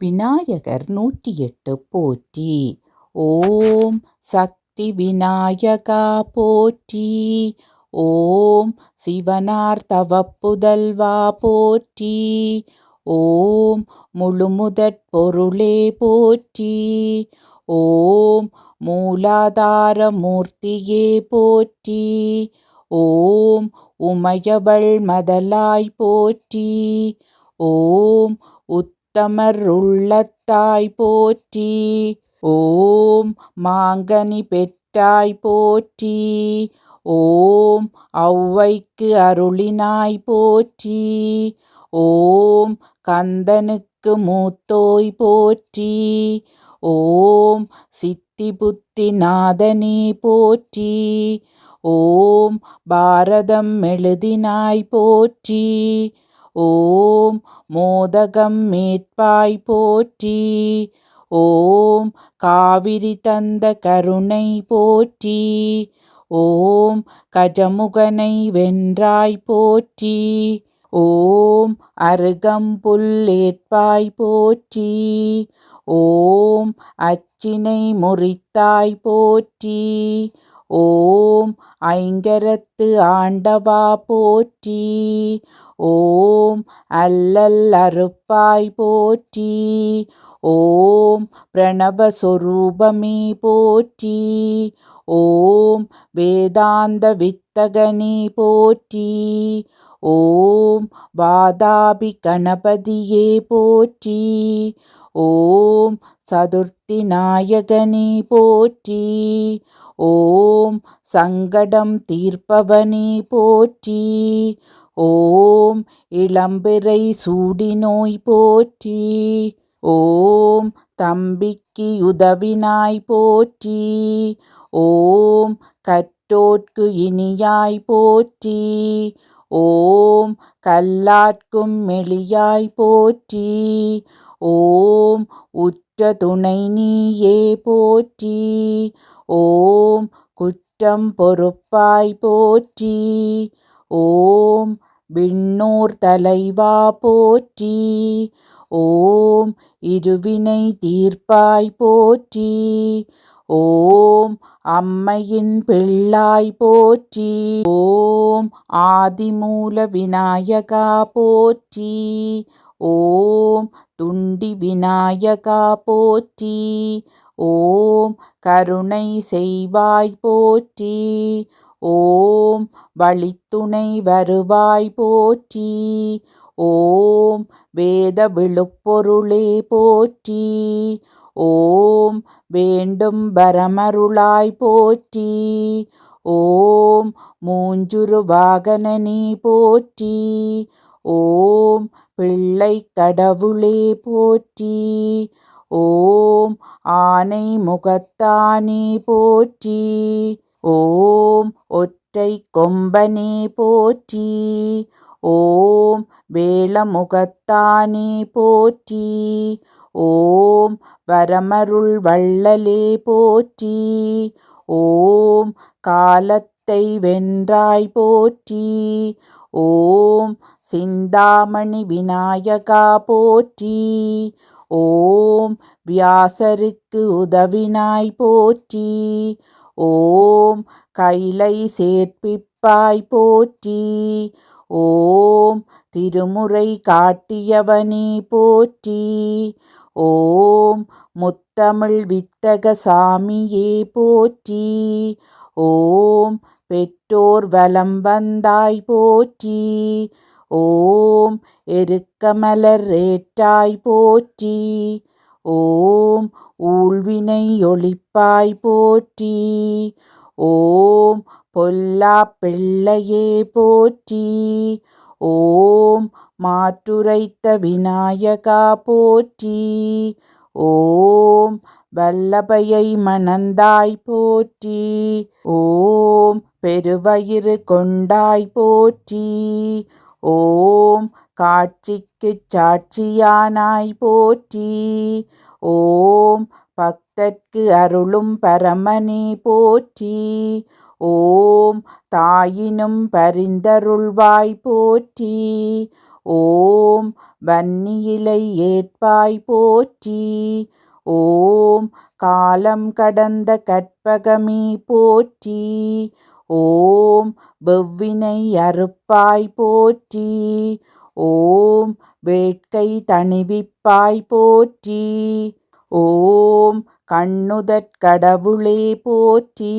விநாயகர் 108 போற்றி. ஓம் சக்தி விநாயகா போற்றி. ஓம் சிவனார் தவப்புதல்வா போற்றி. ஓம் முழுமுதற் பொருளே போற்றி. ஓம் மூலாதார மூர்த்தியே போற்றி. ஓம் உமையவள் மதலாய் போற்றி. ஓம் உத்தமர் உள்ளத்தாய் போற்றி. ஓம் மாங்கனி பெற்றாய் போற்றி. ஓம் ஔவைக்கு அருளினாய் போற்றி. ஓம் கந்தனுக்கு மூத்தோய் போற்றி. ஓம் சித்தி புத்தி நாதனே போற்றி. ஓம் பாரதம் எழுதினாய் போற்றி. ஓம் மோதகம் மேற்பாய் போற்றி. ஓம் காவிரி தந்த கருணை போற்றி. ஓம் கஜமுகனை வென்றாய் போற்றி. ஓம் அருகம்புல் ஏற்பாய் போற்றி. ஓம் அச்சினை முறித்தாய் போற்றி. ஓம் ஐங்கரத்து ஆண்டவா போற்றி. ஓம் அல்லல் அறுப்பாய் போற்றி. ஓம் பிரணவஸ்வரூபமே போற்றி. ஓம் வேதாந்த வித்தகனே போற்றி. ஓம் வாதாபி கணபதியே போற்றி. ஓம் சதுர்த்தி நாயகனே போற்றி. ஓம் சங்கடம் தீர்ப்பவனே போற்றி. ஓம் இளம்பிறை சூடினோய் போற்றி. ஓம் தம்பிக்கு உதவினாய் போற்றி. ஓம் கற்றோர்க்கு இனியாய் போற்றி. ஓம் கல்லாட்கும் மெளியாய் போற்றி. ஓம் உற்ற துணை நீயே போற்றி. ஓம் குற்றம் பொறுப்பாய் போற்றி. ஓம் விண்ணோர் தலைவா போற்றி. ஓம் இருவினை தீர்ப்பாய் போற்றி. ஓம் அம்மையின் பிள்ளாய் போற்றி. ஓம் ஆதிமூல விநாயகா போற்றி. ஓம் துண்டி விநாயகா போற்றி. ஓம் கருணை செய்வாய் போற்றி. ஓம் வழித்துணை வருவாய் போற்றி. ஓம் வேத விழுப்பொருளே போற்றி. ஓம் வேண்டும் வரமருளாய் போற்றி. ஓம் மூஞ்சுரு வாகனனே போற்றி. ஓம் பிள்ளை கடவுளே போற்றி. ஓம் ஆனை முகத்தானே போற்றி. ஓம் ஒற்றை கொம்பனே போற்றி. ஓம் வேலமுகத்தானே போற்றி. ஓம் வரமருள் வள்ளலே போற்றி. ஓம் காலத்தை வென்றாய் போற்றி. ஓம் சிந்தாமணி விநாயகா போற்றி. ஓம் வியாசருக்கு உதவினாய் போற்றி. ஓம் கைலை சேர்ப்பிப்பாய் போற்றி. ஓம் திருமுறை காட்டியவனே போற்றி. ஓம் முத்தமிழ் வித்தக சாமியே போற்றி. ஓம் பெற்றோர் வலம் வந்தாய் போற்றி. ஓம் எருக்கமலர் ஏற்றாய் போற்றி. ஓம் ஊழ்வினை ஒழிப்பாய் போற்றி. ஓம் பொல்லா பிள்ளையே போற்றி. ஓம் மாற்றுரைத்த விநாயகா போற்றி. ஓம் வல்லபையை மணந்தாய் போற்றி. ஓம் பெருவயிறு கொண்டாய் போற்றி. ஓம் காட்சிக்குச் சாட்சியானாய் போற்றி. ஓம் பக்தர்க்கு அருளும் பரமனே போற்றி. ஓம் தாயினும் பரிந்தருள்வாய் போற்றி. ஓம் வன்னியிலை ஏற்பாய் போற்றி. ஓம் காலம் கடந்த கற்பகமே போற்றி. ஓம் வெவ்வினை அறுப்பாய் போற்றி. ஓம் வேட்கை தணிவிப்பாய் போற்றி. ஓம் கண்ணுதற் கடவுளே போற்றி.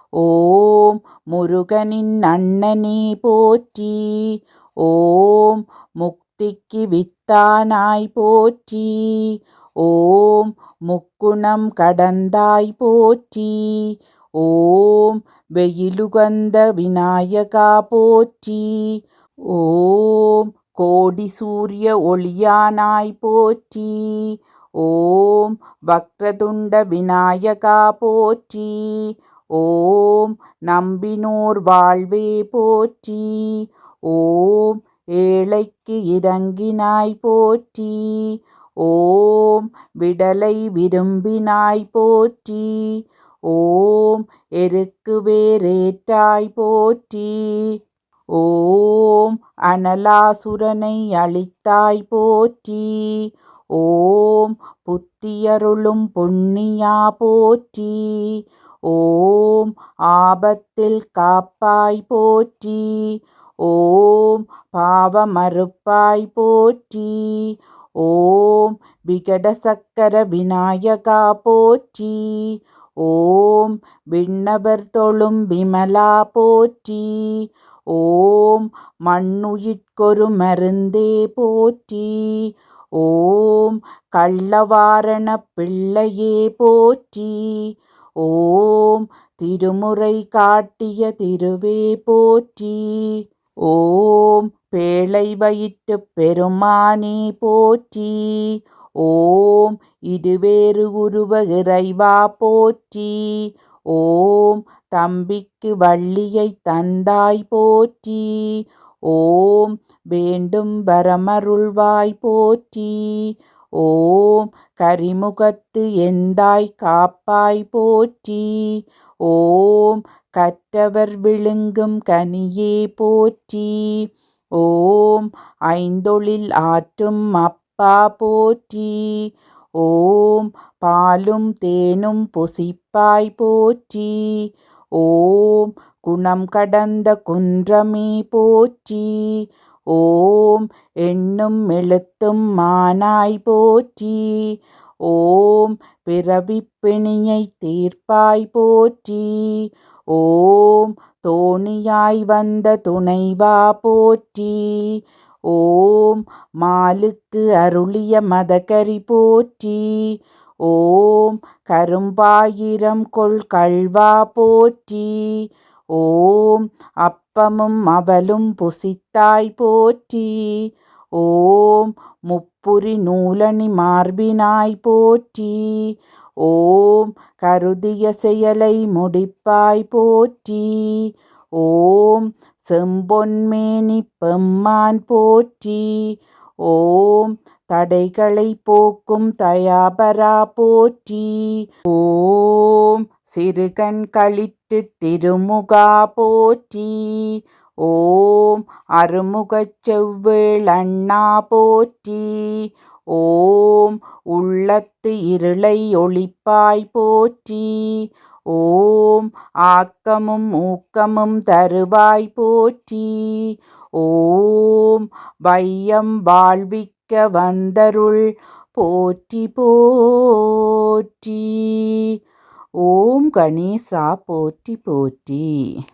ஓம் முருகனின் அண்ணனே போற்றி. ஓம் முக்திக்கு வித்தானாய் போற்றி. ஓம் முக்குணம் கடந்தாய் போற்றி. ஓம் வெயிலுகந்த விநாயகா போற்றி. ஓம் கோடி சூரிய ஒளியானாய் போற்றி. ஓம் வக்ரதுண்ட விநாயகா போற்றி. ஓம் நம்பினோர் வாழ்வே போற்றி. ஓம் ஏழைக்கு இறங்கினாய் போற்றி. ஓம் விடலை விரும்பினாய் போற்றி. ஓம் எருக்கு வேரேற்றாய் போற்றி. ஓம் அனலாசுரனை அழித்தாய் போற்றி. ஓம் புத்தியருளும் புண்ணியா போற்றி. ஓம் ஆபத்தில் காப்பாய் போற்றி. ஓம் பாவமறுப்பாய் போற்றி. ஓம் விகட சக்கர விநாயகா போற்றி. ஓம் விண்ணவர் தொழும் விமலா போற்றி. ஓம் மண்ணுயிர்க்கொரு மருந்தே போற்றி. ஓம் கள்ளவாரண பிள்ளையே போற்றி. ஓம் திருமுறை காட்டிய திருவே போற்றி. ஓம் பேழை வயிற்றுப் பெருமானே போற்றி. ஓம் இருவேறு உருவ இறைவா போற்றி. ஓம் தம்பிக்கு வள்ளியை தந்தாய் போற்றி. ஓம் வேண்டும் வரமருள்வாய் போற்றி. ஓம் கரிமுகத்து எந்தாய் காப்பாய் போற்றி. ஓம் கற்றவர் விழுங்கும் கனியே போற்றி. ஓம் ஐந்தொழில் ஆற்றும் அப்பா போற்றி. ஓம் பாலும் தேனும் புசிப்பாய் போற்றி. ஓம் குணம் கடந்த குன்றமே போற்றி. ஓம் எண்ணும் எழுத்தும் மானாய் போற்றி. ஓம் பிறவிப் பிணியை தீர்ப்பாய் போற்றி. ஓம் தோணியாய் வந்த துணைவா போற்றி. ஓம் மாலுக்கு அருளிய மதகரி போற்றி. ஓம் கரும்பாயிரம் கொள் கள்வா போற்றி. ஓம் அப்பமும் அவலும் புசித்தாய் போற்றி. ஓம் முப்புரி நூலணி மார்பினாய் போற்றி. ஓம் கருதிய செயலை முடிப்பாய் போற்றி. ஓம் செம்பொன்மேனி பெம்மான் போற்றி. ஓம் தடைகளை போக்கும் தயாபரா போற்றி. ஓம் சிறுகண் களிற்று திருமுகா போற்றி. ஓம் அருமுகச் செவ்வேள் அண்ணா போற்றி. ஓம் உள்ளத்து இருளை ஒளிப்பாய் போற்றி. ஓம் ஆக்கமும் ஊக்கமும் தருவாய் போற்றி. ஓம் வையம் வாழ்விக்க வந்தருள் போற்றி போற்றி. ஓம் கணேசா போற்றி போற்றி.